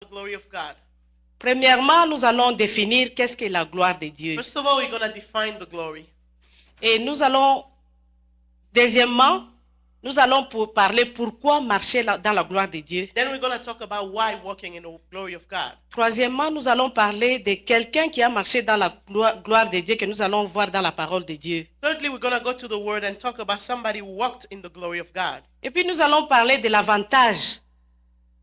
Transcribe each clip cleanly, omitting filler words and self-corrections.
the glory of God. Premièrement, nous allons définir qu'est-ce que la gloire de Dieu. First of all, we're going to define the glory. Et nous allons, deuxièmement, nous allons parler pourquoi marcher dans la gloire de Dieu. Then we're going to talk about why walking in the glory of God. Troisièmement, nous allons parler de quelqu'un qui a marché dans la gloire de Dieu que nous allons voir dans la parole de Dieu. Thirdly, we're going to go to the word and talk about somebody who walked in the glory of God. Et puis nous allons parler de l'avantage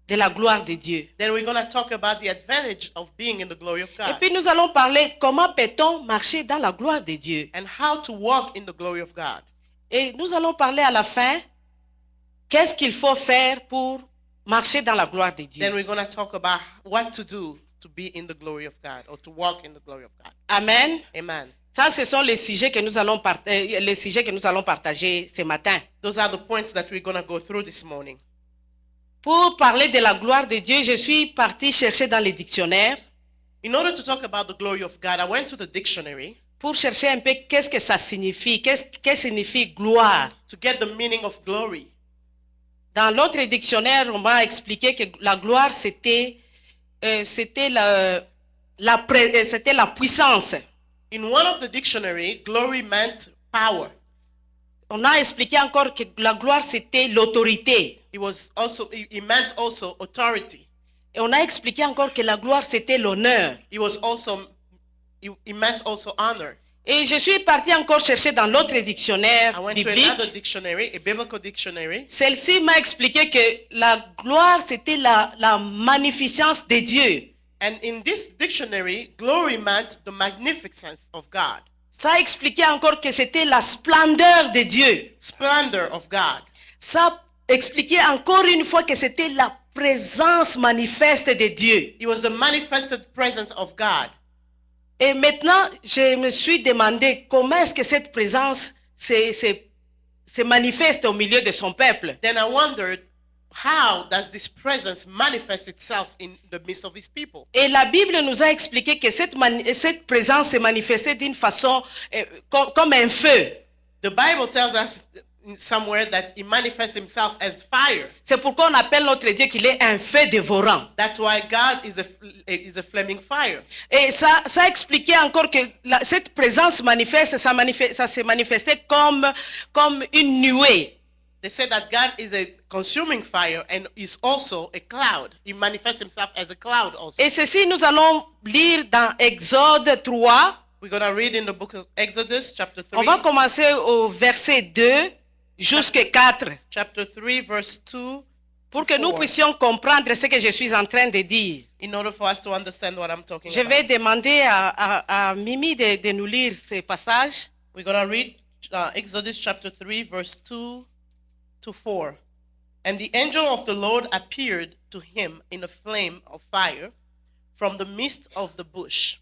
de la gloire de Dieu. Then we're going to talk about the advantage of being in the glory of Et God. puis nous allons parler comment peut-on marcher dans la gloire de Dieu. And how to walk in the glory of God. Et nous allons parler à la fin, qu'est-ce qu'il faut faire pour marcher dans la gloire de Dieu. Then we're going to talk about what to do to be in the glory of God or to walk in the glory of God. Amen. Amen. Ça, ce sont les sujets que nous allons partager ce matin. Those are the points that we're going to go through this morning. Pour parler de la gloire de Dieu, je suis partie chercher dans les dictionnaires In order to talk about the glory of God, I went to the dictionary pour chercher un peu qu'est-ce que ça signifie, qu'est-ce que signifie gloire. to get the meaning of glory. Dans l'autre dictionnaire, on m'a expliqué que la gloire, c'était la puissance. In one of the dictionary, glory meant power. On a expliqué encore que la gloire, c'était l'autorité. It meant also authority. Et on a expliqué encore que la gloire, c'était l'honneur. It meant also honor. Et je suis partie encore chercher dans l'autre dictionnaire I went to biblique. another dictionary, a biblical dictionary. Celle-ci m'a expliqué que la gloire, c'était la magnificence de Dieu. And in this dictionary, glory meant the magnificence of God. Ça a expliqué encore que c'était la splendeur de Dieu. Splendor of God. Ça a expliqué encore une fois que c'était la présence manifeste de Dieu. It was the manifested presence of God. Et maintenant, je me suis demandé comment est-ce que cette présence se manifeste au milieu de son peuple. Then I wondered, how does this presence manifest itself in the midst of his people? Et la Bible nous a expliqué que cette présence se manifestait d'une façon comme un feu. The Bible tells us somewhere that he manifests himself as fire. C'est pourquoi on appelle notre Dieu qu'il est un feu dévorant. That's why God is a flaming fire. Et ça expliquait encore que cette présence manifeste, ça se manifestait comme une nuée. They say that God is a consuming fire and is also a cloud. He manifests himself as a cloud also. Et ceci, nous allons lire dans Exode 3. We're going to read in the book of Exodus, chapter 3. On va commencer au verset 2 jusqu'à 4. Chapter 3, verse 2. Pour que nous puissions comprendre ce que je suis en train de dire. In order for us to understand what I'm talking Je about. vais demander à Mimi de nous lire ces passages. We're going to read Exodus chapter 3, verse 2 to 4. And the angel of the Lord appeared to him in a flame of fire from the midst of the bush.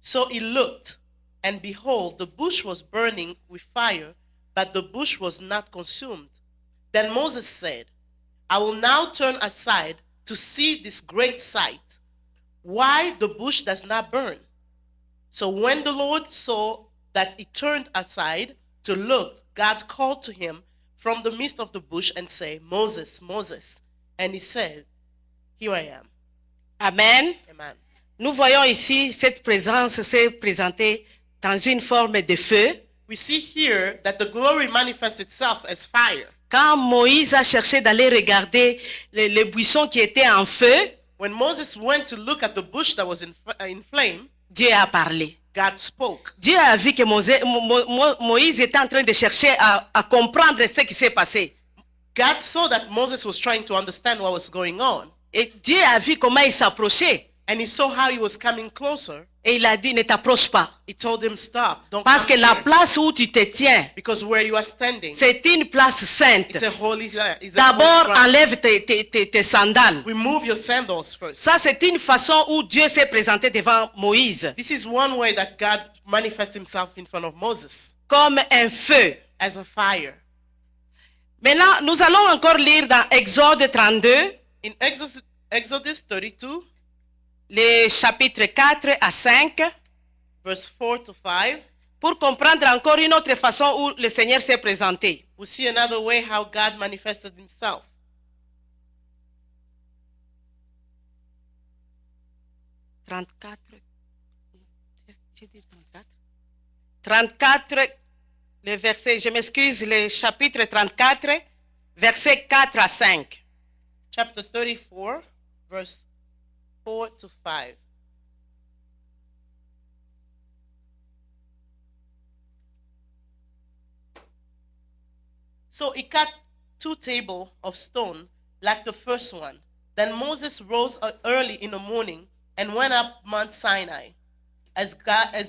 So he looked, and behold, the bush was burning with fire, but the bush was not consumed. Then Moses said, I will now turn aside to see this great sight, why the bush does not burn. So when the Lord saw that he turned aside to look, God called to him from the midst of the bush and said, Moses, Moses. And he said, Here I am. Amen. Amen. Nous voyons ici cette présence se présenter dans une forme de feu. We see here that the glory manifests itself as fire. Quand Moïse a cherché d'aller regarder les buissons qui étaient en feu, When Moses went to look at the bush that was in flame, Dieu a parlé. God spoke. Dieu a vu que Moïse était en train de chercher à comprendre ce qui s'est passé. God saw that Moses was trying to understand what was going on. Et Dieu a vu comment il s'approchait. And he saw how he was coming closer. Et il a dit, ne t'approche pas. He told him, stop. Don't Parce come que la here. place où tu te tiens, Because where you are standing, c'est une place sainte. it's a holy it's a D'abord, holy ground. enlève tes sandales. Remove your sandals first. Ça, c'est une façon où Dieu s'est présenté devant Moïse, This is one way that God manifests himself in front of Moses, comme un feu. as a fire. Maintenant, nous allons encore lire dans Exode 32, In Exodus 32, les chapitres 4 à 5, verse 4 to 5, pour comprendre encore une autre façon où le Seigneur s'est présenté. we see another way how God manifested himself. 34. J'ai dit 34. 34, le verset, je m'excuse, le chapitre 34, versets 4 à 5. Chapter 34, verse 4 to 5. So he cut 2 tables of stone like the first one. Then Moses rose early in the morning and went up Mount Sinai, as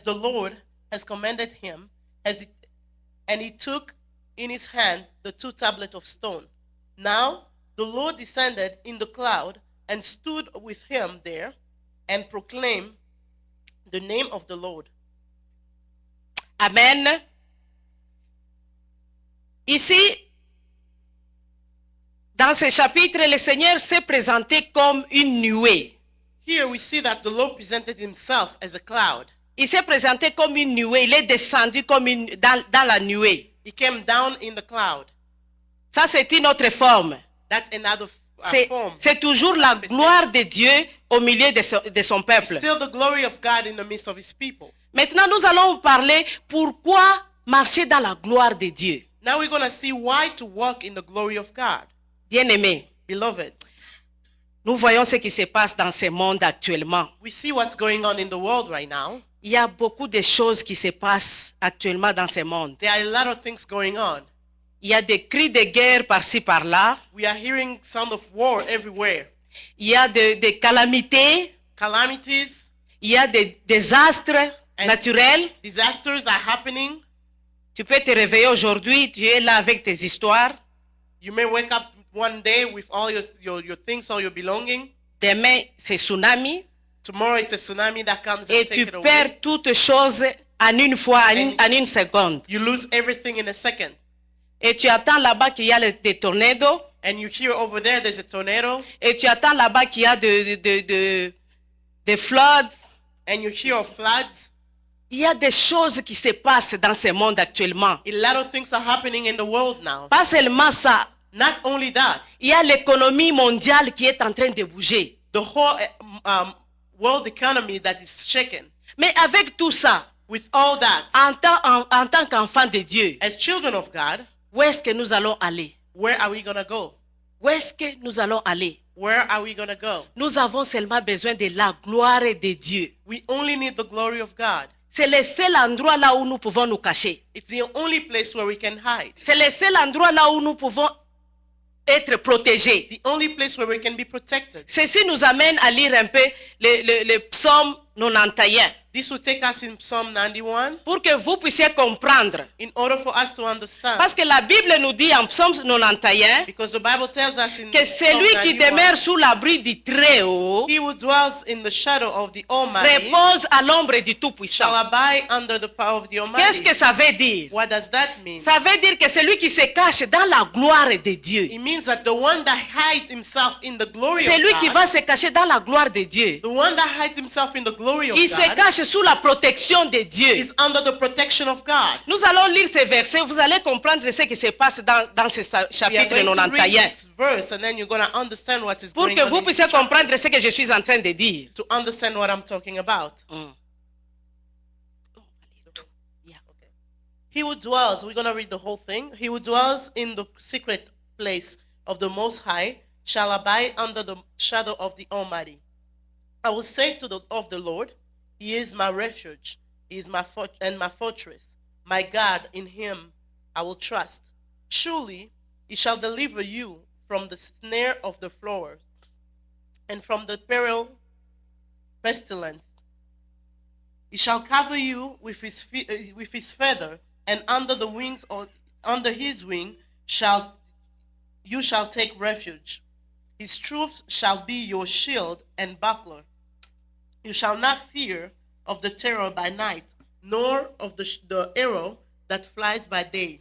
the Lord has commanded him, and he took in his hand the 2 tablets of stone. Now the Lord descended in the cloud and stood with him there and proclaimed the name of the Lord. Amen. Ici, dans ce chapitre, le Seigneur s'est présenté comme une nuée. Here we see that the Lord presented himself as a cloud. Il s'est présenté comme une nuée. Il est descendu comme dans la nuée. He came down in the cloud. Ça, c'est une autre forme. That's another form. C'est toujours la gloire de Dieu au milieu de son peuple. Still the glory of God in the midst of his people. Maintenant, nous allons parler pourquoi marcher dans la gloire de Dieu. Now we're going to see why to walk in the glory of God. Bien-aimés, Beloved, nous voyons ce qui se passe dans ce monde actuellement. we see what's going on in the world right now. Il y a beaucoup de choses qui se passent actuellement dans ce monde. There are a lot of things going on. Il y a des cris de guerre par-ci par-là. We are hearing sound of war everywhere. Il y a des calamités. Calamities, Il y a des désastres naturels. disasters are happening. Tu peux te réveiller aujourd'hui, tu es là avec tes histoires. You may wake up one day with all your things, all your belongings. Demain, c'est tsunami. Tomorrow it's a tsunami that comes and Et takes tu it away. perds toutes choses en une fois, en une seconde. You lose everything in a second. Et tu attends là-bas qu'il y a des tornados. And you hear over there there's a tornado. Et tu attends là-bas qu'il y a des floods. And you hear of floods. Il y a des choses qui se passent dans ce monde actuellement. A lot of things are happening in the world now. Pas seulement ça. Not only that, Il y a l'économie mondiale qui est en train de bouger. the whole world economy that is shaken. Mais avec tout ça, With all that, en tant qu'enfants de Dieu, as children of God, où est-ce que nous allons aller? where are we going to go? Où est-ce que nous allons aller? Where are we going to go? Nous avons seulement besoin de la gloire de Dieu. We only need the glory of God. C'est le seul endroit là où nous pouvons nous cacher. It's the only place where we can hide. C'est le seul endroit là où nous pouvons être protégés. The only place where we can be protected. Ceci nous amène à lire un peu le psaume 91 This will take us in Psalm 91 pour que vous puissiez comprendre. in order for us to understand. Parce que la Bible nous dit en psaume 91 Because the Bible tells us in que Psalm celui qui 91, demeure sous l'abri du Très-Haut he who dwells in the shadow of the Almighty repose à l'ombre du shall Tout-Puissant. abide under the power of the Qu'est-ce que Almighty. ça veut dire? What does that mean? Ça veut dire que celui qui se cache dans la gloire de Dieu, It means that the one that hides himself in the glory celui of qui God, va se cacher dans la gloire de Dieu, the one that hides himself in the glory of il se God, cache sous la protection de Dieu. is under the protection of God. Nous allons lire ces versets, vous allez comprendre ce qui se passe dans ce We are chapitre going to read 91 this verse and then you're going to understand what is pour going que on vous in this puissiez chapter, comprendre ce que je suis en train de dire. to understand what I'm talking about. He who dwells, we're going to read the whole thing. He who dwells in the secret place of the Most High shall abide under the shadow of the Almighty. I will say of the Lord, He is my refuge, He is my fortress, my God, in Him I will trust. Surely He shall deliver you from the snare of the fowler and from the peril pestilence. He shall cover you with his feather, and under his wing you shall take refuge. His truth shall be your shield and buckler. You shall not fear of the terror by night, nor of the arrow that flies by day,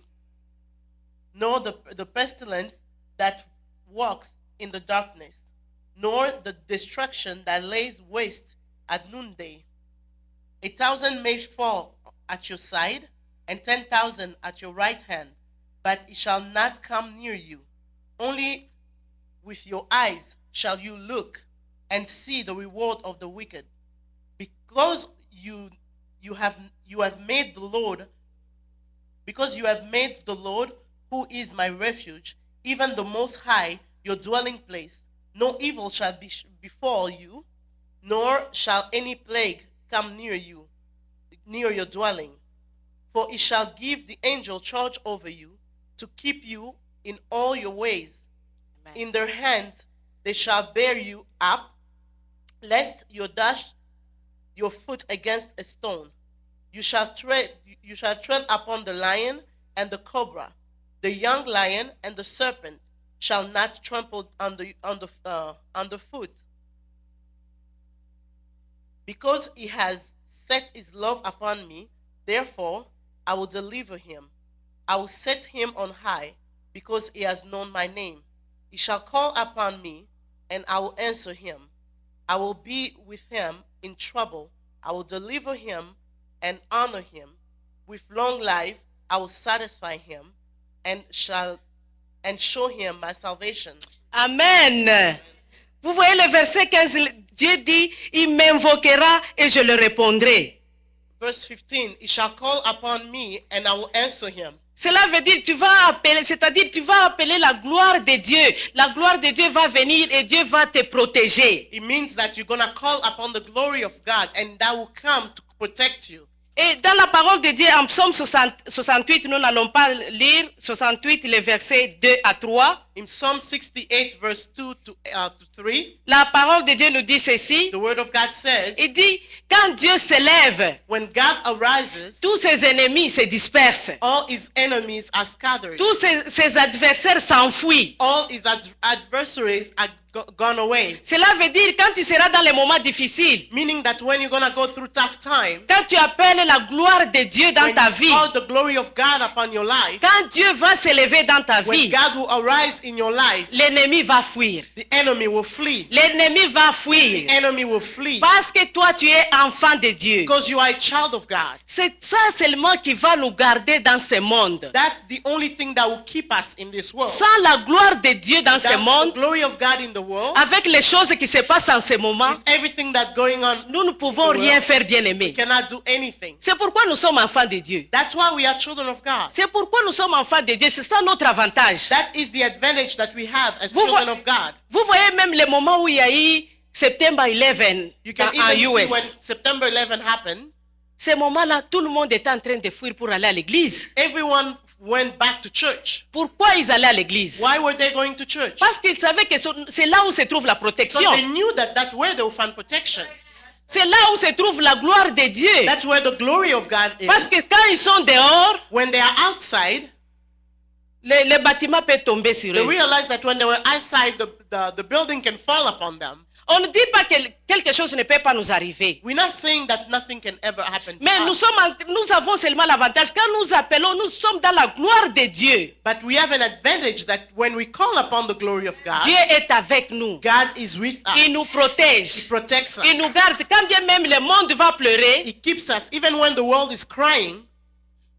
nor the pestilence that walks in the darkness, nor the destruction that lays waste at noonday. 1,000 may fall at your side, and 10,000 at your right hand, but it shall not come near you. Only with your eyes shall you look and see the reward of the wicked, Because you have made the Lord, because you have made the Lord, who is my refuge, even the Most High, your dwelling place, no evil shall befall you, nor shall any plague come near you, near your dwelling. For he shall give the angel charge over you, to keep you in all your ways. Amen. In their hands they shall bear you up, lest you dash your foot against a stone. You shall tread upon the lion and the cobra, the young lion and the serpent shall not trample underfoot. Because he has set his love upon me, therefore I will deliver him. I will set him on high, because he has known my name. He shall call upon me, and I will answer him. I will be with him in trouble. I will deliver him and honor him. With long life I will satisfy him, and show him my salvation. Amen. Vous voyez le verset 15, Dieu dit, il m'invoquera et je le répondrai. Verse 15, he shall call upon me and I will answer him. Cela veut dire tu vas appeler, c'est-à-dire tu vas appeler la gloire de Dieu. La gloire de Dieu va venir et Dieu va te protéger. It means that you're going to call upon the glory of God and that will come to protect you. Et dans la parole de Dieu, en psaume 68, nous n'allons pas lire 68, les versets 2 à 3. In Psalm 68, verse 2 to 3, La parole de Dieu nous dit ceci. the word of God says, Il dit, quand Dieu s'élève, when God arises, tous ses ennemis se dispersent. all his enemies are scattered. Tous ses adversaires s'enfuient. All his adversaries are gone away. Cela veut dire quand tu seras dans les moments difficiles, Meaning that when you're going to go through tough time, quand tu appelles la gloire de Dieu dans when ta you vie, call the glory of God upon your life, quand Dieu va s'élever dans ta when vie, God will arise in your life, l'ennemi va fuir. the enemy will flee. L'ennemi va The fuir. enemy will flee. Parce que toi, tu es enfant de Dieu. Because you are a child of God. C'est ça seulement qui va nous garder dans ce monde. That's the only thing that will keep us in this world. Sans la gloire de Dieu dans ce Without the monde, glory of God in the world, avec les choses qui se passent en ce moment, with everything that's going on, nous ne pouvons rien faire, bien we aimé. cannot do anything. C'est pourquoi nous sommes enfants de Dieu. That's why we are children of God. C'est pourquoi nous sommes enfants de Dieu. C'est ça notre avantage. That is the advantage that we have as Vous children vo- of God. Vous voyez même les moments où il y a eu September 11 You can en even see when US. September 11 happened, Ces moments-là, tout le monde était en train de fuir pour aller à l'église. everyone went back to church. Pourquoi ils allaient à l'église? Why were they going to church? Parce qu'ils savaient que c'est là où se trouve la protection. Because they knew that that's where they will find protection. C'est là où se trouve la gloire de Dieu. That's where the glory of God is. Parce que quand ils sont dehors, When they are outside, le bâtiment peut tomber sur they eux. realized that when they were outside, the building can fall upon them. On ne dit pas que quelque chose ne peut pas nous arriver. We're not saying that nothing can ever happen to Mais us. nous avons seulement l'avantage. Quand nous appelons, nous sommes dans la gloire de Dieu. But we have an advantage that when we call upon the glory of God, Dieu est avec nous. God is with us. Il nous He protège. protects us. Il nous garde. Quand bien même le monde va pleurer, He keeps us. Even when the world is crying,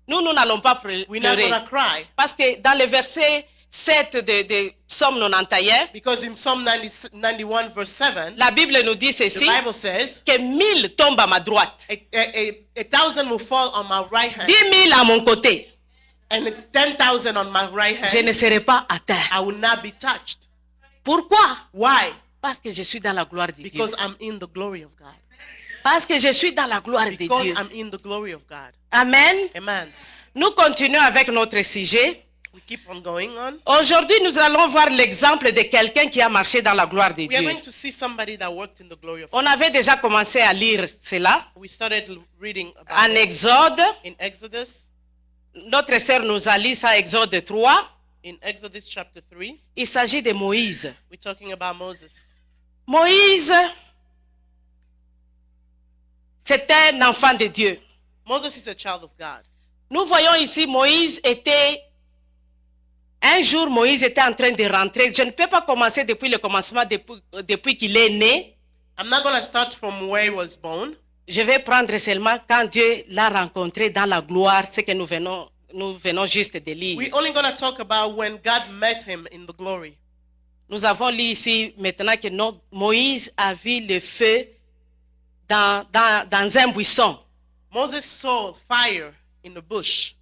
nous n'allons pas we're not pleurer. going to cry. Parce que dans le verset 7 de Psaume 91, Because in Psalm 91 verse 7, la Bible nous dit the ceci, Bible says, que 1000 tombent à ma droite, a thousand will fall on my right hand 10 000 à mon côté. and 10,000 on my right Je hand. ne serai pas atteint. I will not be touched. Pourquoi? Why? Parce que je suis dans la gloire de Dieu. Because I'm in the glory of God. Parce que je suis dans la gloire de Because Dieu. I'm in the glory of God. Amen. Amen. Nous continuons avec notre sujet. We keep on going on. Aujourd'hui, nous allons voir l'exemple de quelqu'un qui a marché dans la gloire de We are Dieu. going to see somebody that worked in the glory of God. On avait déjà commencé à lire cela We started reading en about it Exode. in Exodus. Notre sœur nous a lu ça, Exode 3. In Exodus chapter 3, Il s'agit de Moïse. we're talking about Moses. Moïse, c'est un enfant de Dieu. Moses is a child of God. Nous voyons ici, un jour, Moïse était en train de rentrer. Je ne peux pas commencer depuis le commencement, depuis qu'il est né. I'm not going to start from where he was born. Je vais prendre seulement quand Dieu l'a rencontré dans la gloire, ce que nous venons juste de lire. We're only going to talk about when God met him in the glory. Nous avons lu ici maintenant que Moïse a vu le feu dans un buisson. Moses saw fire in the bush.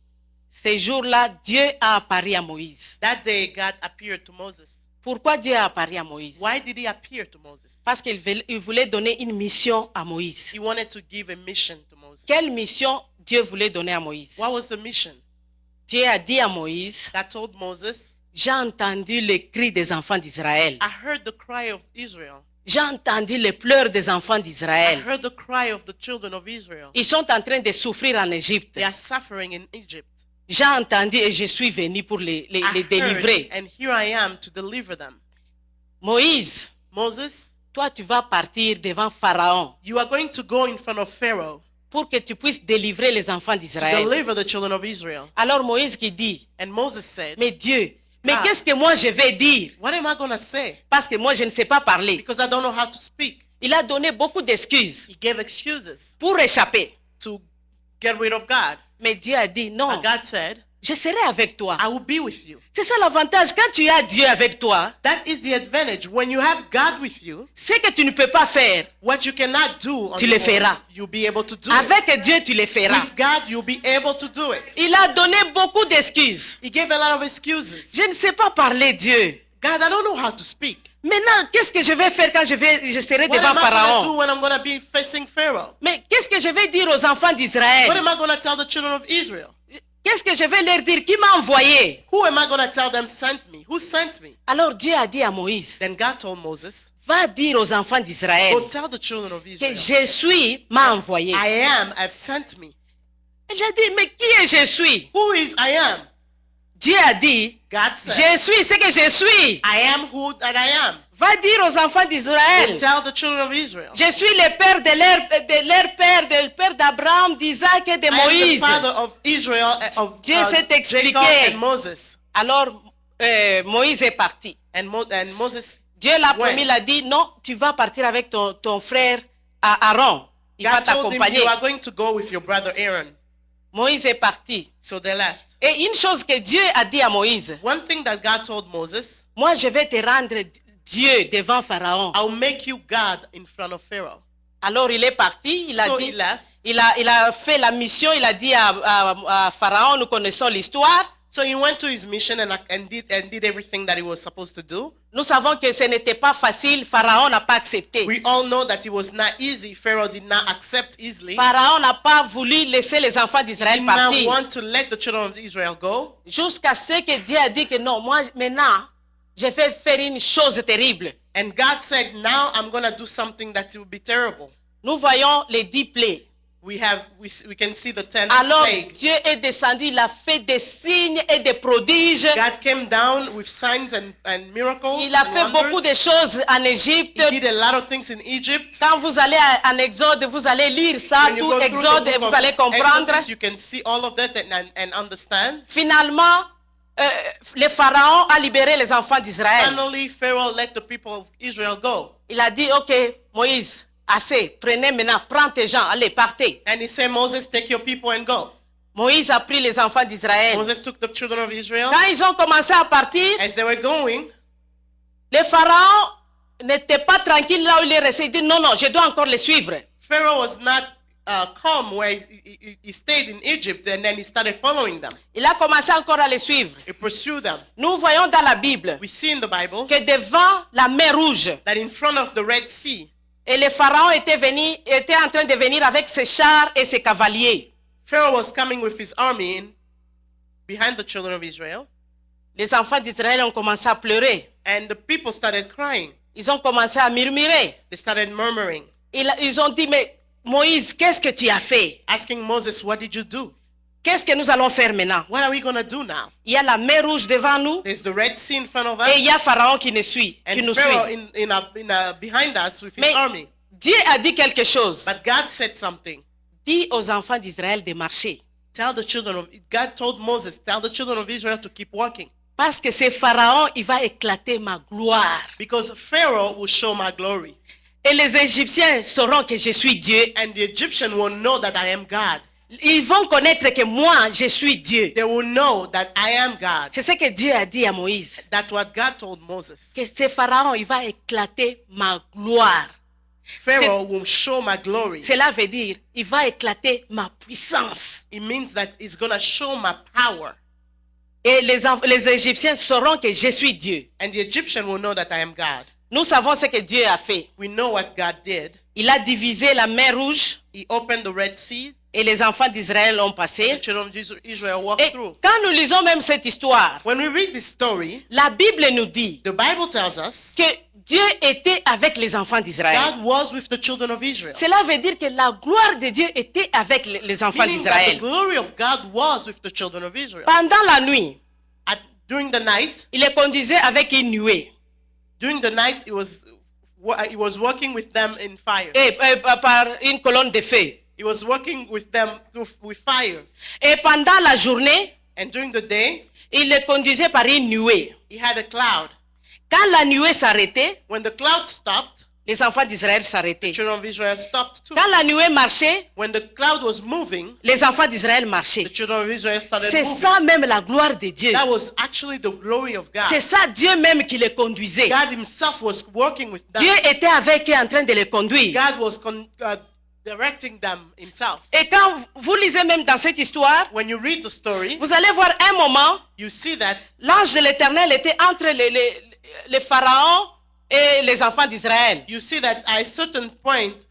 Ces jours-là, Dieu a apparu à Moïse. That day, God appeared to Moses. Pourquoi Dieu a apparu à Moïse? Why did he appear to Moses? Parce qu'il voulait donner une mission à Moïse. He wanted to give a mission to Moses. Quelle mission Dieu voulait donner à Moïse? What was the mission? Dieu a dit à Moïse, God told Moses, j'ai entendu les cris des enfants d'Israël. I heard the cry of Israel. J'ai entendu les pleurs des enfants I d'Israël. heard the cry of the children of Israel. Ils sont en train de souffrir en Égypte. They are suffering in Egypt. J'ai entendu et je suis venu pour les I délivrer. heard, and here I am to deliver them. Moïse, Moses, toi tu vas partir devant Pharaon you are going to go in front of Pharaoh pour que tu puisses délivrer les enfants to d'Israël. deliver the children of Israel. Alors Moïse qui dit, And Moses said, mais Dieu, mais Ah. qu'est-ce que moi je vais dire? what am I going to say? Parce que moi je ne sais pas parler. Because I don't know how to speak. Il a donné beaucoup d'excuses He gave excuses pour échapper. to get rid of God. Mais Dieu a dit, non, And God said, je serai avec toi. I will be with you. C'est ça l'avantage. Quand tu as Dieu avec toi, That is the advantage. When you have God with you, ce que tu ne peux pas faire, what you cannot do on Tu your le feras. own, you'll be able to do it. avec Dieu tu le feras. With God, you'll be able to do it. Il a donné beaucoup d'excuses. He gave a lot of excuses. Je ne sais pas parler Dieu. God, I don't know how to speak. Maintenant, qu'est-ce que je vais faire quand je serai What devant am I going to do Pharaon? when I'm going to be facing Pharaoh? Mais qu'est-ce que je vais dire aux enfants What d'Israël? am I going to tell the children of Israel? Qu'est-ce que je vais leur dire? Qui m'a envoyé? Who am I going to tell them sent me? Who sent me? Alors Dieu a dit à Moïse, Then God told Moses, va dire aux enfants d'Israël go tell the children of que Israel, je suis m'a envoyé. I am, have sent me. Et j'ai dit, mais qui est je suis? Who is I am? Dieu a dit, God said, je suis ce que je suis. I am who that I am. Va dire aux enfants Go d'Israël, tell the children of Israel. je suis le père de leur père, le père d'Abraham, d'Isaac et de I am the Moïse. father of Israel, of Dieu s'est Jacob expliqué. and Moses. Alors Moïse est parti. And Moses, Dieu l'a Ouais. promis, il a dit, non, tu vas partir avec ton frère Aaron. Il va God told him, t'accompagner. you are going to go with your brother Aaron. Moïse est parti. So they left. Et une chose que Dieu a dit à Moïse, One thing that God told Moses, moi je vais te rendre Dieu devant Pharaon. I'll make you God in front of Pharaoh. Alors il est parti, il a So dit, he left. il a fait la mission, il a dit à Pharaon, nous connaissons l'histoire. So he went to his mission and did everything that he was supposed to do. Nous savons que ce n'était pas facile, Pharaon n'a pas accepté. We all know that it was not easy. Pharaoh did not accept easily. Pharaon n'a pas voulu laisser les enfants He d'Israël did not partir. want to let the children of Israel go. Jusqu'à ce que Dieu a dit que non, moi maintenant, je vais faire une chose terrible. And God said, now I'm going to do something that will be terrible. Nous voyons les 10 plaies. We can see the 10 Alors plagues. Dieu est descendu, il a fait des signes et des prodiges. God came down with signs and miracles. Il a and fait wonders. beaucoup de choses en Égypte. He did a lot of things in Egypt. Quand vous allez en Exode, vous allez lire ça, When you tout go through Exode, the et book vous of allez comprendre. Exodus, you can see all of that and understand. Finalement, le Pharaon a libéré les enfants d'Israël. Finally, Pharaoh let the people of Israel go. Il a dit, ok, Moïse, assez, prenez maintenant, prends tes gens, allez, partez. And he said, Moses, take your people and go. Moïse a pris les enfants d'Israël. Moses took the children of Israel. Quand ils ont commencé à partir, As they were going, le Pharaon n'était pas tranquille là où il est resté. Il dit, non, non, je dois encore les suivre. Pharaoh was not calm where he stayed in Egypt, and then he started following them. Il a commencé encore à les suivre. He pursued them. Nous voyons dans la Bible We see in the Bible que devant la mer Rouge, that in front of the Red Sea, et le Pharaon était en train de venir avec ses chars et ses cavaliers. Pharaoh was coming with his army behind the children of Israel, Les enfants d'Israël ont commencé à pleurer. and the people started crying. Ils ont commencé à murmurer. They started murmuring, Ils ont dit, mais Moïse, qu'est-ce que tu as fait? asking Moses, what did you do? Qu'est-ce que nous allons faire maintenant? What are we going to do now? Il y a la mer Rouge devant nous There's the Red Sea in front of et il us, y a Pharaon qui nous suit. and Pharaoh behind us with his Mais army. Dieu a dit quelque chose. But God said something. Dis aux enfants d'Israël de marcher. God told Moses, tell the children of Israel to keep walking. Parce que ce Pharaon, il va éclater ma gloire. Because Pharaoh will show my glory. Et les Égyptiens sauront que je suis Dieu. And the Egyptian will know that I am God. Ils vont connaître que moi, je suis Dieu. They will know that I am God. C'est ce que Dieu a dit à Moïse. That's what God told Moses. Que ce Pharaon, il va éclater ma gloire. Pharaoh will show my glory. Cela veut dire, il va éclater ma puissance. It means that it's going to show my power. Et les Égyptiens sauront que je suis Dieu. And the Egyptian will know that I am God. Nous savons ce que Dieu a fait. We know what God did. Il a divisé la mer Rouge He opened the Red Sea. et les enfants d'Israël ont passé. The children of Israel walked Et through. quand nous lisons même cette histoire, When we read this story, la Bible nous dit the Bible tells us que Dieu était avec les enfants d'Israël. God was with the children of Israel. Cela veut dire que la gloire de Dieu était avec les enfants Meaning that the d'Israël. glory of God was with the children of Israel. Pendant la nuit, During the night, il les conduisait avec une nuée. during the night, he was working with them in fire. Et par une colonne de feu. He was working with them with fire. Et pendant la journée, And during the day, il les conduisait par une nuée. he had a cloud. Quand la nuée s'arrêtait, When the cloud stopped, les enfants d'Israël s'arrêtaient. the children of Israel stopped too. Quand la nuée marchait, When the cloud was moving, les enfants d'Israël the marchaient. children of Israel started C'est moving. ça même la gloire de Dieu. That was actually the glory of God. C'est ça Dieu même qui les conduisait. God himself was working with them. Dieu était avec eux en train de les conduire. God was directing them himself. Et quand vous lisez même dans cette histoire, When you read the story, vous allez voir un moment, you see that l'ange de l'Éternel était entre les pharaons et les enfants d'Israël. at a certain point,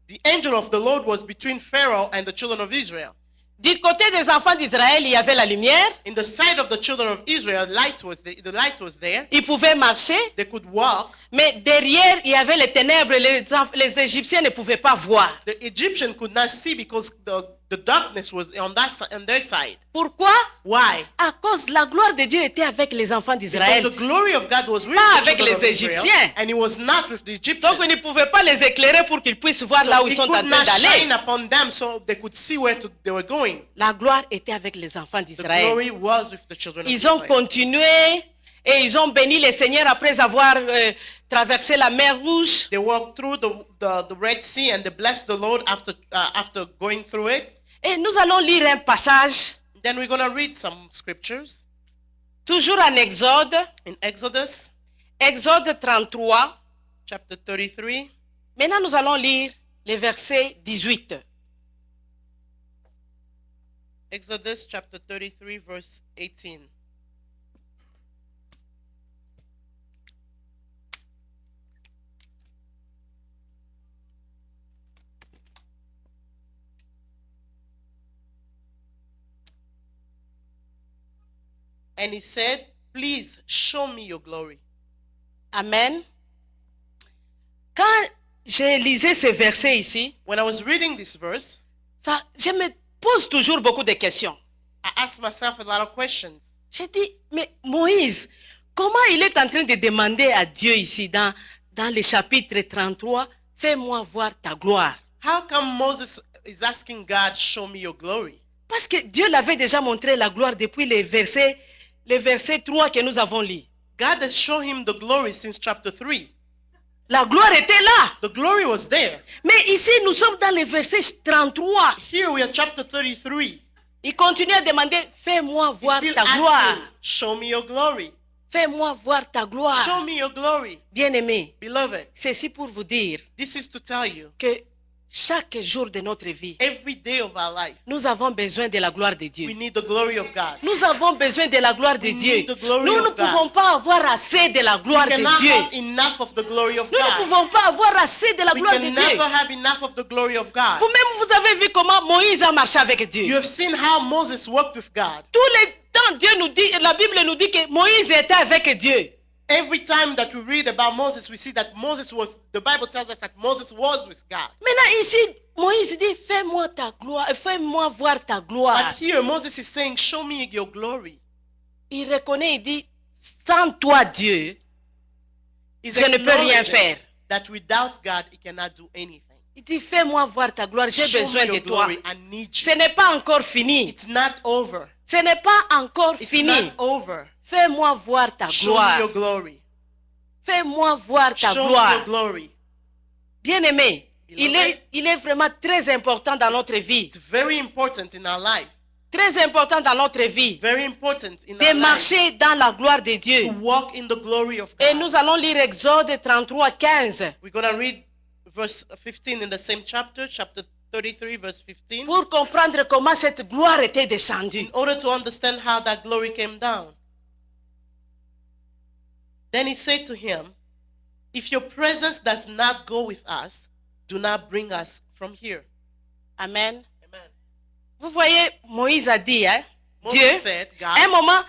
the angel of the Lord was between Pharaoh and the children of Israel. Du côté des enfants d'Israël, il y avait la lumière. In the side of the children of Israel, the light was there. Ils pouvaient marcher. They could walk. Mais derrière, il y avait les ténèbres. Les Égyptiens ne pouvaient pas voir. The Egyptian could not see because the darkness was on their side. Pourquoi? Why? À cause la gloire de Dieu était avec les enfants Because d'Israël. the glory of God was with Pas the avec children of les Israel, Égyptiens. and he was not with the Egyptians. Donc, ils ne pouvaient pas les éclairer pour qu'ils puissent voir là où ils He sont en could train not d'aller. shine upon them so they could see where they were going. La gloire était avec les enfants The d'Israël. glory was with the children of Ils ont Israel. continué et ils ont béni le Seigneur après avoir traversé la mer Rouge. They walked through the Red Sea and they blessed the Lord after going through it. Et nous allons lire un passage, Then we're going to read some scriptures toujours en Exode, in Exodus Exode 33. chapter 33. Maintenant, nous allons lire les versets 18. Exodus chapter 33 verse 18. And he said, please show me your glory. Amen. Quand j'ai lisé ce verset ici, When I was reading this verse, je me pose toujours beaucoup de questions. I asked myself a lot of questions. J'ai dit, mais Moïse, comment il est en train de demander à Dieu ici dans le chapitre 33, fais-moi voir ta gloire? How come Moses is asking God, show me your glory? Parce que Dieu l'avait déjà montré la gloire depuis le verset 3 que nous avons lu. God has shown him the glory since chapter 3. La gloire était là. The glory was there. Mais ici, nous sommes dans le verset 33. Here we are chapter 33. Il continue à demander, fais-moi He's voir still ta gloire. asking, show me your glory. Fais-moi voir ta gloire. Show me your glory. Bien-aimés, Beloved, ceci pour vous dire this is to tell you, que chaque jour de notre vie, every day of our life, nous avons besoin de la gloire de we Dieu. need the glory of God. Nous avons besoin de la gloire de We Dieu. need the glory Nous of ne God. pouvons pas avoir assez de la gloire We de cannot Dieu. have enough of the glory of Nous ne God. pouvons pas avoir assez de la We gloire de can Dieu. never have enough of the glory of God. Vous-même, vous avez vu comment Moïse a marché avec You Dieu. have seen how Moses worked with God. Tous les temps, Dieu nous dit, la Bible nous dit que Moïse était avec Dieu. Every time that we read about Moses, we see that the Bible tells us that Moses was with God. Maintenant ici, Moïse dit, fais-moi ta gloire, fais-moi voir ta gloire. But here, Moses is saying, show me your glory. Il reconnaît, il dit, sans toi Dieu, He's je ne peux rien acknowledging faire. that without God, he cannot do anything. Il dit, fais-moi voir ta gloire, j'ai Show besoin me de your toi. glory. I need Ce you. n'est pas encore fini. It's not over. Ce n'est pas encore It's fini. not over. Fais-moi voir ta Show me gloire. your glory. Fais-moi voir ta Show me gloire. your glory. Bien-aimé, Beloved. il est vraiment très important dans notre vie. It's very important in our life. Très important dans notre vie. Very important in De our life marcher dans la gloire de to Dieu. walk in the glory of Et God. nous allons lire Exode 33, 15. We're going to read verse 15 in the same chapter, chapter 33, verse 15, pour comprendre comment cette gloire était descendue. in order to understand how that glory came down. Then he said to him, if your presence does not go with us, do not bring us from here. Amen. Amen. Vous voyez, Moïse a dit, hein, Moses Dieu, said, à un God, moment,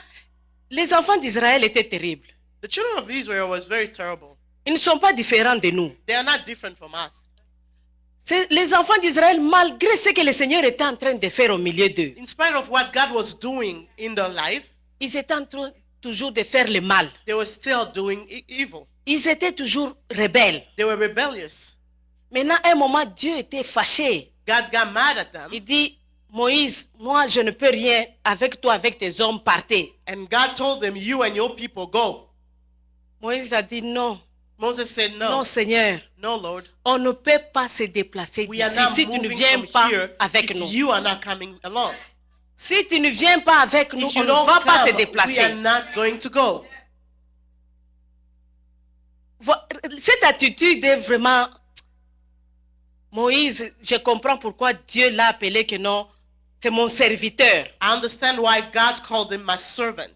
les enfants d'Israël étaient terribles. the children of Israel was very terrible. Ils ne sont pas différents de nous. They are not different from us. Les enfants d'Israël, malgré ce que le Seigneur était en train de faire au milieu d'eux, In spite of what God was doing in their life, ils étaient en train toujours de faire le mal. they were still doing evil. Ils étaient toujours rebelles. They were rebellious. Maintenant, à un moment, Dieu était fâché. God got mad at them, Il dit, Moïse, moi, je ne peux rien avec toi, avec tes hommes, partez. and God told them, you and your people go. Moïse a dit, non, Moses said, non, no, Seigneur, no, Lord. on ne peut pas se déplacer We are d'ici not si tu ne moving viens from pas here avec if nous. you are not coming along. Si tu ne viens pas avec nous, If on you ne don't va pas se come, we are déplacer. not going to go. Cette attitude est vraiment... Moïse, je comprends pourquoi Dieu l'a appelé que non, c'est mon serviteur. I understand why God called him my servant.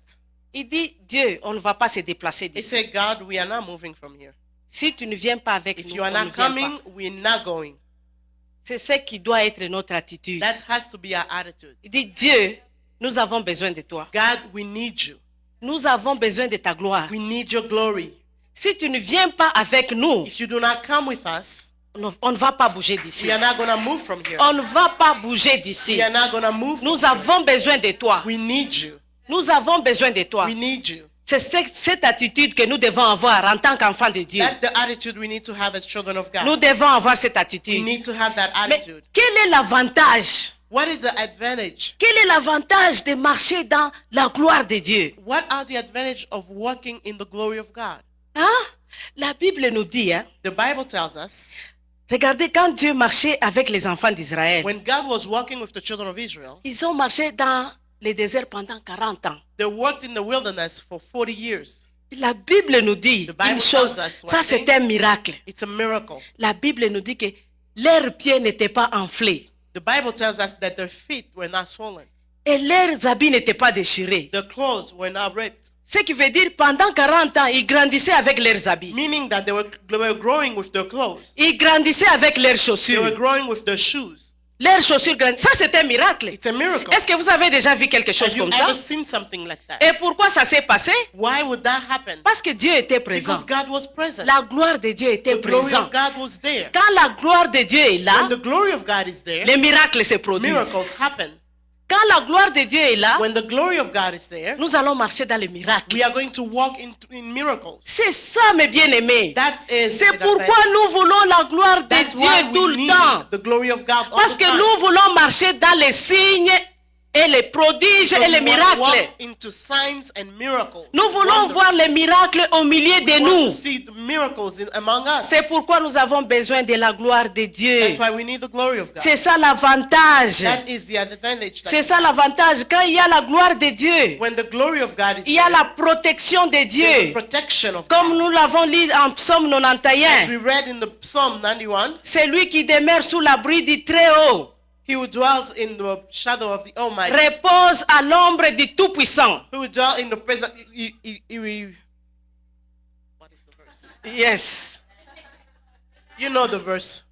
Il dit, Dieu, on ne va pas se déplacer He d'ici. said, God, we are not moving from here. Si tu ne viens pas avec If nous, you are on ne not vient coming, pas. we're not going. C'est ce qui doit être notre attitude. That has to be our attitude. Il dit, Dieu, nous avons besoin de toi. God, we need you. Nous avons besoin de ta gloire. We need your glory. Si tu ne viens pas avec nous, If you do not come with us, on ne va pas bouger d'ici. we are not going to move from here. On ne va pas bouger d'ici. We are not going to move. Nous avons besoin de toi. We need you. Nous avons besoin de toi. We need you. C'est cette attitude que nous devons avoir en tant qu'enfants de Dieu. That's the attitude we need to have as children of Nous God. devons avoir cette We attitude. need to have that Mais attitude. quel est l'avantage? What is the advantage? Quel est l'avantage de marcher dans la gloire de Dieu? What are the advantage of walking in the glory of God? Hein? La Bible nous dit, hein, The Bible tells us regardez quand Dieu marchait avec les enfants d'Israël, when God was walking with the children of Israel, ils ont marché dans le désert pendant 40 ans. they worked in the wilderness for 40 years. La Bible nous dit The Bible une chose, tells us one ça c'est thing. un miracle. It's a miracle. La Bible nous dit que leurs pieds n'étaient pas enflés The Bible tells us that their feet were not swollen. et leurs habits n'étaient pas déchirés. Their clothes were not ripped. Ce qui veut dire pendant 40 ans, ils grandissaient avec leurs habits. Meaning that they were growing with their clothes. Ils grandissaient avec leurs They were chaussures. growing with their shoes. Leurs chaussures grandissaient. Ça c'est un miracle. It's a miracle. Est-ce que vous avez déjà vu quelque chose Have you comme ça? ever seen something like that? Et pourquoi ça s'est passé? Why would that happen? Parce que Dieu était présent. Because God was present. La gloire de Dieu était The glory présente. of God was there. Quand la gloire de Dieu est là, When the glory of God is there, les miracles se produisent. miracles happen. Quand la gloire de Dieu est là, When the glory of God is there, nous allons marcher dans les miracles. we are going to walk in miracles. C'est ça, mes bien-aimés. That is C'est the pourquoi advantage. nous voulons la gloire de That's Dieu why tout we le need temps. the glory of God all Parce the que time. nous voulons marcher dans les signes et les prodiges et Because les we want to walk miracles. into signs and miracles. Nous voulons Wonders. voir les miracles au milieu de We want nous. to see the miracles among us. C'est pourquoi nous avons besoin de la gloire de Dieu. That's why we need the glory of God. C'est ça l'avantage. That is the advantage. C'est ça l'avantage. Quand il y a la gloire de Dieu, When the glory of God is il y a there, la protection de there's the Dieu. protection of Comme God. nous l'avons lu en Psaume As 91. we read in the Psalm 91, C'est lui qui demeure sous l'abri du Très-Haut, he who dwells in the shadow of the Almighty, repose à l'ombre du Tout-Puissant. who will dwell in the presence. What is the verse? Yes. You know the verse.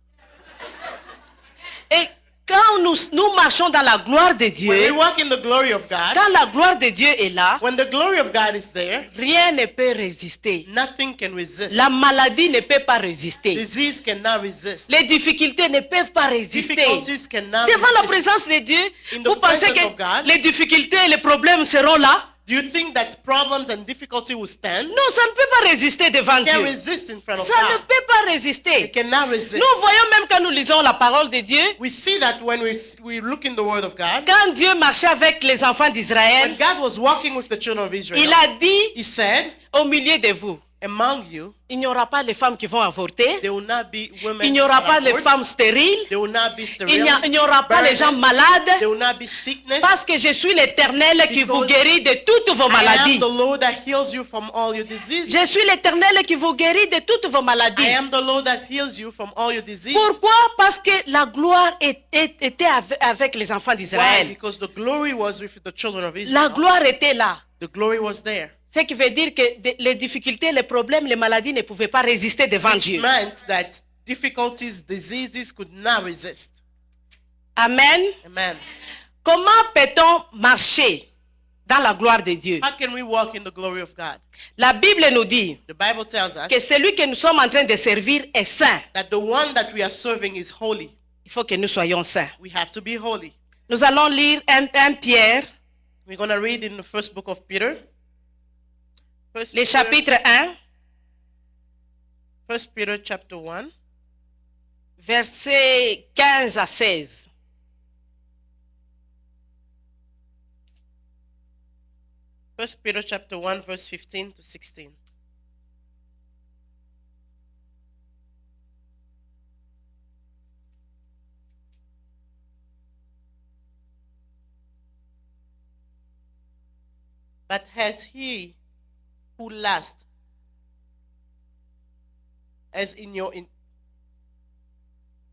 Et quand nous marchons dans la gloire de When we Dieu, walk in the glory of God, quand la gloire de Dieu est là, when the glory of God is there, rien ne peut résister. nothing can resist. La maladie ne peut pas résister. Disease cannot resist. Les difficultés ne peuvent pas résister. Difficulties cannot Devant la resist. présence de Dieu, In the vous pensez presence que of God, les difficultés et les problèmes seront là? Do you think that problems and difficulty will stand? Non, ça ne peut pas résister devant It can Dieu. resist in front of Ça ne God. peut pas It résister. cannot resist. Nous voyons même quand nous lisons la parole de Dieu, We see that when we look in the Word of God, quand Dieu marchait avec les enfants when d'Israël, God was walking with the children of Israel, il a dit He said, au milieu de vous, among you, il n'y aura pas les femmes qui vont avorter, there will not be women il n'y aura that pas les abort. femmes stériles, There will not be il sterility. n'y aura pas les gens malades, There will not be sickness. parce que je suis l'Éternel qui vous Because guérit de toutes vos I maladies. am the Lord that heals you from all your diseases. Je suis l'Éternel qui vous guérit de toutes vos I maladies. am the Lord that heals you from all your diseases. Pourquoi? Parce que la gloire était avec les enfants Why? d'Israël. Because the glory was with the children of La Israel. gloire était là. The glory was there. Ce qui veut dire que les difficultés, les problèmes, les maladies ne pouvaient pas résister devant Which Dieu. meant that difficulties, diseases could not resist. Amen. Amen. Comment peut-on marcher dans la gloire de Dieu? How can we walk in the glory of God? La Bible nous dit The Bible tells us que celui que nous sommes en train de servir est saint. that the one that we are serving is holy. Il faut que nous soyons saints. We have to be holy. Nous allons lire 1 Pierre, We're going to read in the first book of Peter. le chapitre 1, First Peter chapter 1. versets 15 à 16. First Peter chapter 1 verse 15 to 16. But has he who last as in your in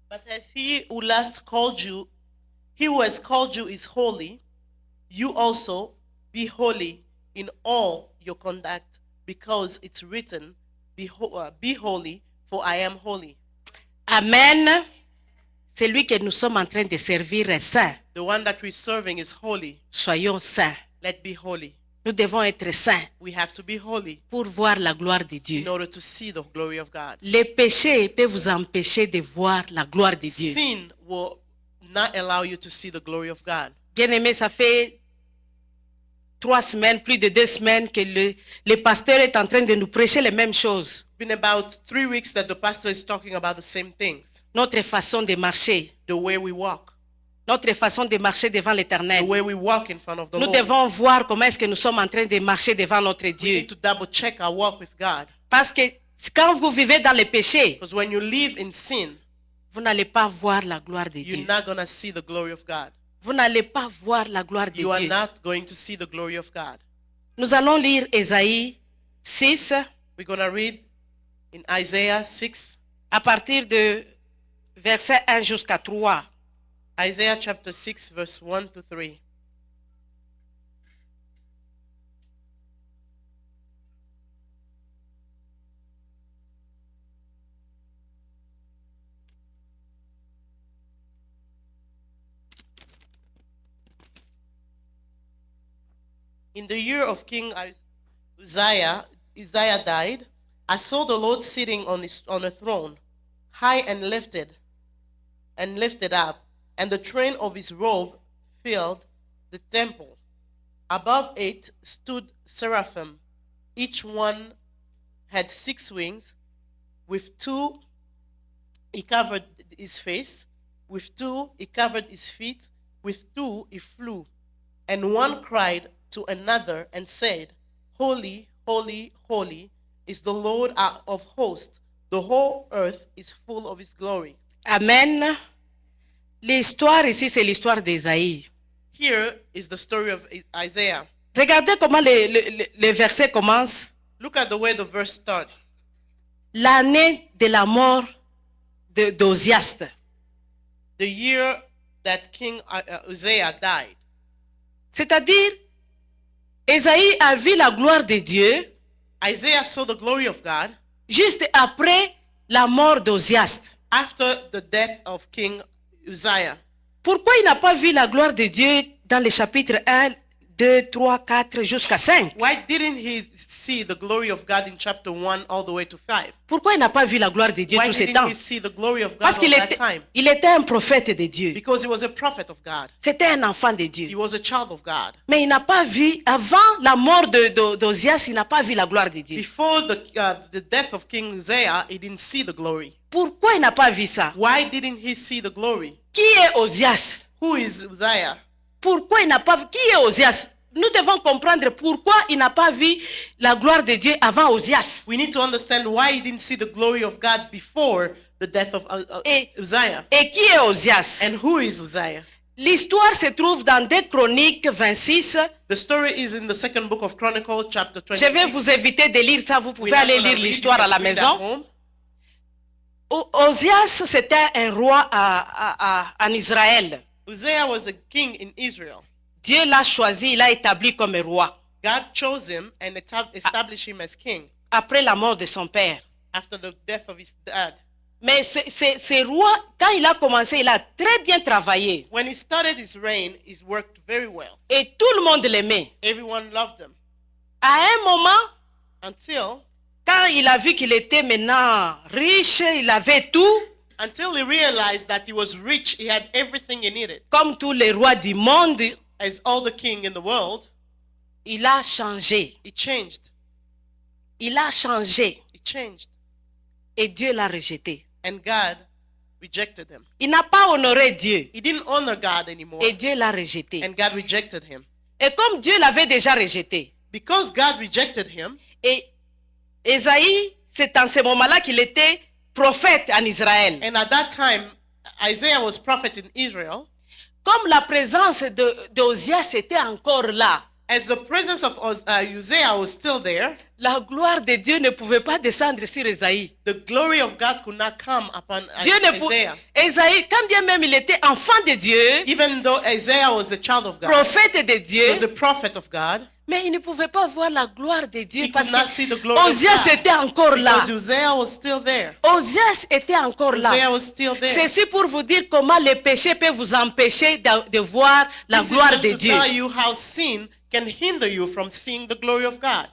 but has he who last called you, he who has called you is holy, you also be holy in all your conduct, because it's written, be holy, for I am holy. Amen. Celui que nous sommes en train de servir est saint. The one that we're serving is holy. Soyons saints. Let be holy. Nous devons être saints We have to be holy pour voir la gloire de Dieu. in order to see the glory of God. Les péchés peuvent vous empêcher de voir la gloire de Dieu. Sin will not allow you to see the glory of God. Bien-aimé, ça fait 3 semaines, plus de 2 semaines que le pasteur est en train de nous prêcher les mêmes choses. It's been about 3 weeks that the pastor is talking about the same things. Notre façon de marcher, The way we walk. notre façon de marcher devant The l'Éternel. way we walk in front of the Nous Lord. devons voir comment est-ce que nous sommes en train de marcher devant notre We Dieu. need to double check our walk with God. Parce que quand vous vivez dans le péché, Because when you live in sin, vous n'allez pas voir la gloire de you're Dieu. not going to see the glory of God. Vous n'allez pas voir la gloire de You are Dieu. not going to see the glory of God. Nous allons lire Ésaïe 6 We're going to read in Isaiah 6, à partir de verset 1 jusqu'à 3. Isaiah chapter 6, verse 1 to 3. In the year of King Uzziah died, I saw the Lord sitting on a throne, high and lifted up, and the train of his robe filled the temple. Above it stood seraphim. Each one had 6 wings. With 2 he covered his face, with 2 he covered his feet, with 2 he flew. And one cried to another and said, Holy, holy, holy is the Lord of hosts. The whole earth is full of his glory. Amen. L'histoire ici, c'est l'histoire d'Ésaïe. Here is the story of Isaiah. Regardez comment le verset commence. Look at the way the verse starts. L'année de la mort d'Ozias. The year that King Uzziah died. C'est-à-dire, Ésaïe a vu la gloire de Dieu Isaiah saw the glory of God juste après la mort d'Ozias. after the death of King Uzziah. Pourquoi il n'a pas vu la gloire de Dieu dans les chapitres 1, 2, 3, 4 jusqu'à 5? Why didn't he see the glory of God in chapter 1 all the way to 5? Pourquoi il n'a pas vu la gloire de Dieu Why tout ce didn't temps? he see the glory of God Parce all qu'il that time? était un prophète de Dieu. Because he was a prophet of God. C'était un enfant de He Dieu. was a child of God. Mais il n'a pas vu, avant la mort d'Ozias, il n'a pas vu la gloire de Dieu. Before the death of King Uzziah, he didn't see the glory. Pourquoi il n'a pas vu ça? Why didn't he see the glory? Qui est Ozias? Who is Uzziah? Pourquoi il n'a pas vu? Qui est Ozias? nous devons comprendre pourquoi il n'a pas vu la gloire de Dieu avant Osias. We need to understand why he didn't see the glory of God before the death of Uzziah. Et qui est Osias? And who is Uzziah? L'histoire se trouve dans 2 Chroniques 26. The story is in the second book of Chronicles, chapter Je vais 26. vous éviter de lire ça, vous pouvez We're not aller gonna lire read, l'histoire you à la can read at maison. home. Osias, c'était un roi en Israël. Uzziah was a king in Israel. Dieu l'a choisi, il l'a établi comme roi God chose him and established him as king après la mort de son père. after the death of his dad. Mais ce roi, quand il a commencé, il a très bien travaillé. When he started his reign, he worked very well. Et tout le monde l'aimait. Everyone loved him À un moment, until quand il a vu qu'il était maintenant riche, il avait tout, he realized that he was rich. He had everything he needed. comme tous les rois du monde, As all the king in the world, il a changé. he changed. Il a changé. He changed. Et Dieu l'a rejeté. And God rejected him. Il n'a pas honoré Dieu. He didn't honor God anymore. Et Dieu l'a rejeté. And God rejected him. Et comme Dieu l'avait déjà rejeté, Because God rejected him, et Ésaïe, c'est en ce moment-là qu'il était prophète en Israël. and at that time, Isaiah was prophet in Israel. Comme la présence d'Osias était encore là, As the presence of Uzziah was still there, la gloire de Dieu ne pouvait pas descendre sur Ésaïe. the glory of God could not come upon Dieu ne pouvait. Isaiah. Ésaïe, quand bien même il était enfant de Dieu, Even though Isaiah was a child of God, prophète de he Dieu, was a prophet of God, mais il ne pouvait pas voir la gloire de Dieu he parce could not see the glory que of Osias God. était encore là. Because Uzziah was still there. Osias était encore là. Uzziah was still there. Ceci pour vous dire comment le péché peut vous empêcher de voir la This is gloire just de to Dieu. tell you how sin can hinder you from seeing the glory of God.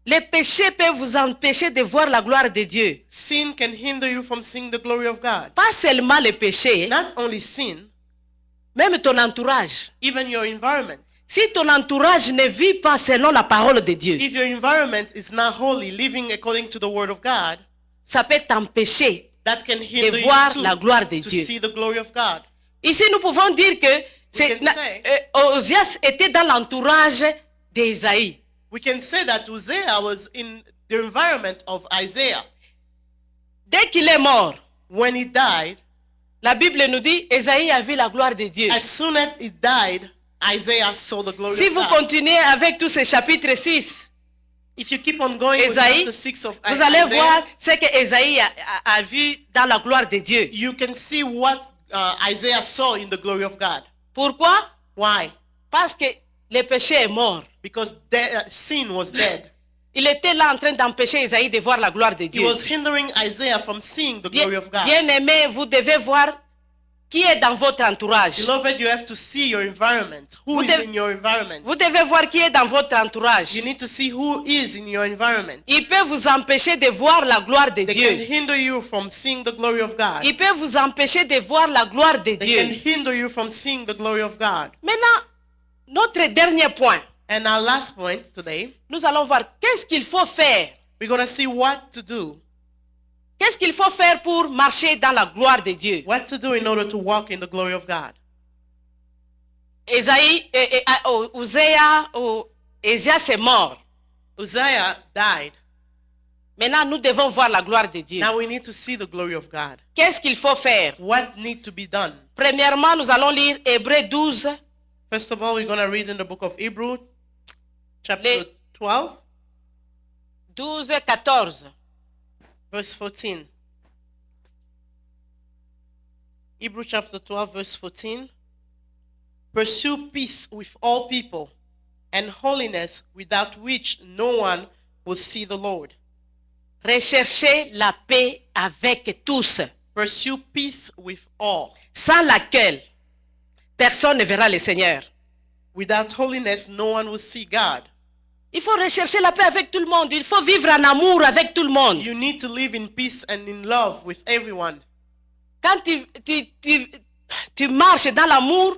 Le péché peut vous empêcher de voir la gloire de Dieu. Sin can hinder you from seeing the glory of God. Pas seulement le péché, Not only sin, même ton entourage. even your environment. Si ton entourage ne vit pas selon la parole de Dieu, If your environment is not holy, living according to the word of God, ça peut t'empêcher. that can hinder De you voir too, la gloire de to Dieu. see the glory of God. Ici, nous pouvons dire que can say- Osias était dans l'entourage d'Ésaïe. We can say that Uzziah was in the environment of Isaiah. Dès qu'il est mort, When he died, la Bible nous dit Ésaïe a vu la gloire de Dieu. as soon as he died, Isaiah saw the glory Si of vous God. continuez avec tous ces chapitres 6, If you keep on going with Ésaïe, chapter 6 of vous allez Isaiah, voir ce que Ésaïe a vu dans la gloire de Dieu. you can see what Isaiah saw in the glory of God. Pourquoi? Why? Parce que le péché est mort. Because sin was dead. Il était là en train d'empêcher Ésaïe de voir la gloire de He Dieu. was hindering Isaiah from seeing the glory of God. Bien aimé, vous devez voir qui est dans votre entourage. Beloved, you have to see your environment. Who Vous is devez- in your environment? Vous devez voir qui est dans votre entourage. You need to see who is in your environment. Il peut vous empêcher de voir la gloire de They can Dieu. hinder you from seeing the glory of God. Il peut vous empêcher de voir la gloire de They can Dieu. hinder you from seeing the glory of God. Maintenant, notre dernier point. And our last point today, Nous allons voir qu'est-ce qu'il faut faire. we're going to see what to do. Qu'est-ce qu'il faut faire pour marcher dans la gloire de Dieu. What to do in order to walk in the glory of God. Ésias est mort. Uzziah died. Maintenant, nous devons voir la gloire de Dieu. Now we need to see the glory of God. Qu'est-ce qu'il faut faire? What needs to be done? Premièrement, nous allons lire Hébreux 12, First of all, we're going to read in the book of Hebrews, chapter Les- 12, 12, 14. verse 14. Hebrews chapter 12, verse 14. Pursue peace with all people and holiness, without which no one will see the Lord. Recherchez la paix avec tous, Pursue peace with all. sans laquelle personne ne verra le Seigneur. Without holiness, no one will see God. Il faut rechercher la paix avec tout le monde. Il faut vivre en amour avec tout le monde. You need to live in peace and in love with everyone. Quand tu marches dans l'amour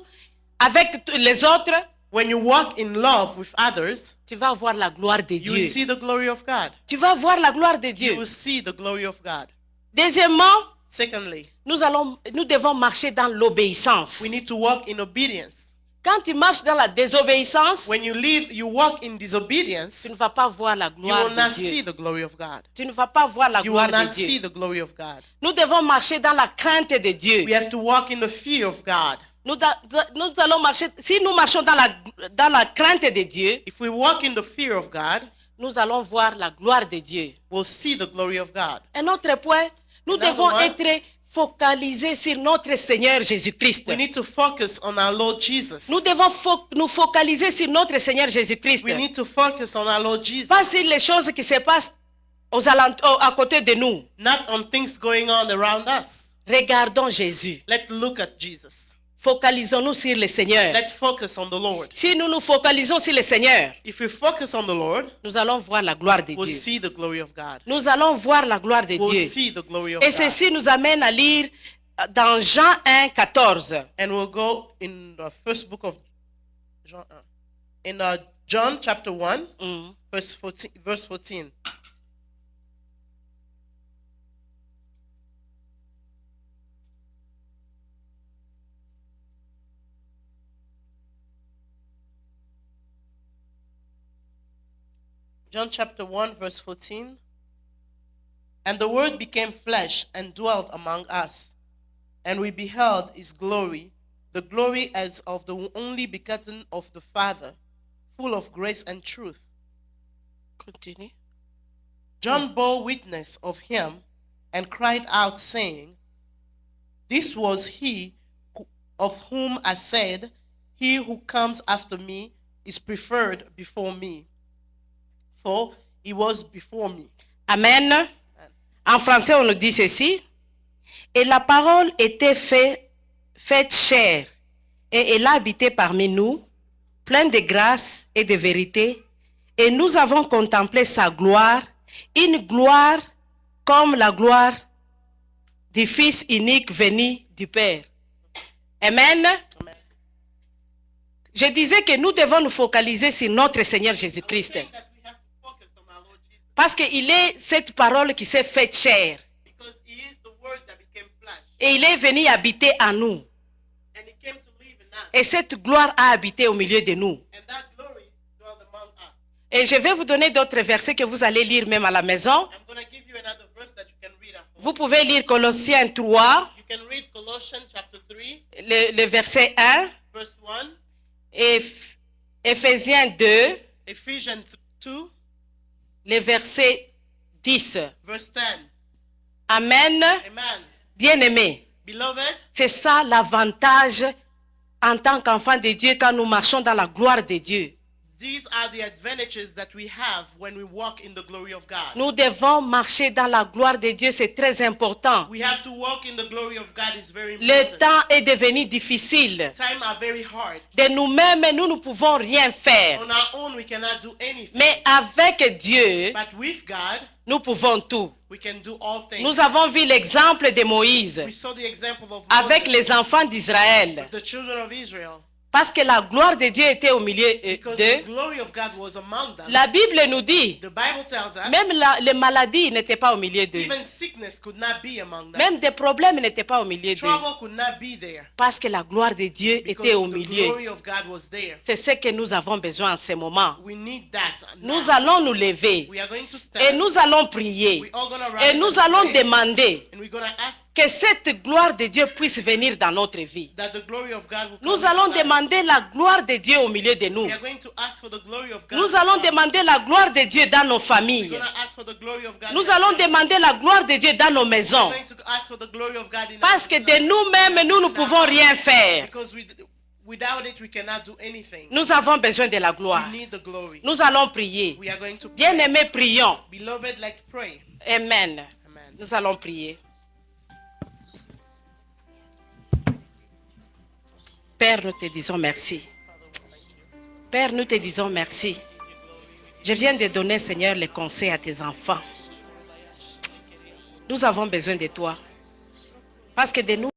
avec les autres, When you walk in love with others, tu vas voir la gloire de you will Dieu. see the glory of God. Tu vas voir la gloire de You Dieu. will see the glory of God. Deuxièmement, Secondly, nous devons marcher dans l'obéissance. we need to walk in obedience. Quand tu marches dans la désobéissance, When you walk in disobedience, tu ne vas pas voir la you gloire will not de see Dieu. the glory of God. Tu ne vas pas voir la You will gloire de not see Dieu. the glory of God. Nous devons marcher dans la crainte de Dieu. We have to walk in the fear of God. Nous allons marcher, si nous marchons dans la crainte de Dieu, If we walk in the fear of God, nous allons voir la gloire de Dieu. we'll see the glory of God. Un autre point, nous Another devons one. être focalisés sur notre Seigneur Jésus-Christ. We need to focus on our Lord Jesus. Nous devons nous focaliser sur notre Seigneur Jésus-Christ. We need to focus on our Lord Jesus, Pas sur les choses qui se passent à côté de nous. not on things going on around us. Regardons Jésus. Let's look at Jesus. Focalisons-nous sur le Seigneur. Let's focus on the Lord. Si nous nous focalisons sur le Seigneur, If we focus on the Lord, nous allons voir la gloire de we'll Dieu. see the glory of God. Nous allons voir la gloire de We'll Dieu. see the glory of Et God. ceci nous amène à lire dans Jean 1, 14. And we'll go in the first book of John, in John chapter 1, verse 14. John chapter 1, verse 14. And the Word became flesh and dwelt among us. And we beheld his glory, the glory as of the only begotten of the Father, full of grace and truth. Continue. John bore witness of him and cried out, saying, This was he of whom I said, He who comes after me is preferred before me, for he was before me. Amen. En français, on nous dit ceci. Et la parole était faite chair, et elle a habité parmi nous, pleine de grâce et de vérité. Et nous avons contemplé sa gloire, une gloire comme la gloire du Fils unique venu du Père. Amen. Amen. Je disais que nous devons nous focaliser sur notre Seigneur Jésus-Christ. That we have to focus on our Lord Jesus, Parce qu'il est cette parole qui s'est faite chair. because he is the Word that became flesh, Et il est venu habiter en nous. and he came to live in us, Et cette gloire a habité au milieu de nous. and that glory dwelled among us. Et je vais vous donner d'autres versets que vous allez lire même à la maison. I'm going to give you another verse that you can read at home. Vous pouvez lire Colossiens 3, You can read Colossians chapter 3, le verset 1, verse 1, et Éphésiens 2, Ephesians 2, le verset 10. verse 10. Amen. Amen. Bien-aimés, Beloved, c'est ça l'avantage en tant qu'enfant de Dieu quand nous marchons dans la gloire de Dieu. these are the advantages that we have when we walk in the glory of God. Nous devons marcher dans la gloire de Dieu, c'est très important. We have to walk in the glory of God is very Le important. temps est devenu difficile. Time are very hard. De nous-mêmes, nous ne pouvons rien faire. On our own, we cannot do anything. Mais avec Dieu, But with God, nous pouvons tout. we can do all things. Nous avons vu l'exemple de Moïse We saw the example of avec Moses, les enfants d'Israël. the children of Israel. Parce que la gloire de Dieu était au milieu Because the d'eux. glory of God was among them. La Bible nous dit, The Bible tells us même les maladies n'étaient pas au milieu d'eux. even sickness could not be among them. Même des problèmes n'étaient pas au milieu d'eux. Trouble could not be there. Parce que la gloire de Dieu Because était au the milieu. glory of God was there. C'est ce que nous avons besoin en ce moment. We need that now. Nous allons nous lever We are going to et stand. nous allons prier. We are going to rise Et nous and allons pray, demander and we're going to ask que cette gloire de Dieu puisse venir dans notre vie. that the glory of God will come Nous allons into our lives. demander la gloire de Dieu au milieu de nous. We are going to ask for the glory of God. Nous allons demander la gloire de Dieu dans nos We're familles. going to ask for the glory of God. Nous allons demander la gloire de Dieu dans nos maisons. We're going to ask for the glory of God in Parce que de nous-mêmes, nous ne pouvons rien faire. because without it we cannot do anything. Nous avons besoin de la gloire. We need the glory. Nous allons prier. We are going to pray. Bien-aimés, prions. Beloved, let's pray. Amen. Amen. Nous allons prier. Père, nous te disons merci. Père, nous te disons merci. Je viens de donner, Seigneur, les conseils à tes enfants. Nous avons besoin de toi. Parce que de nous,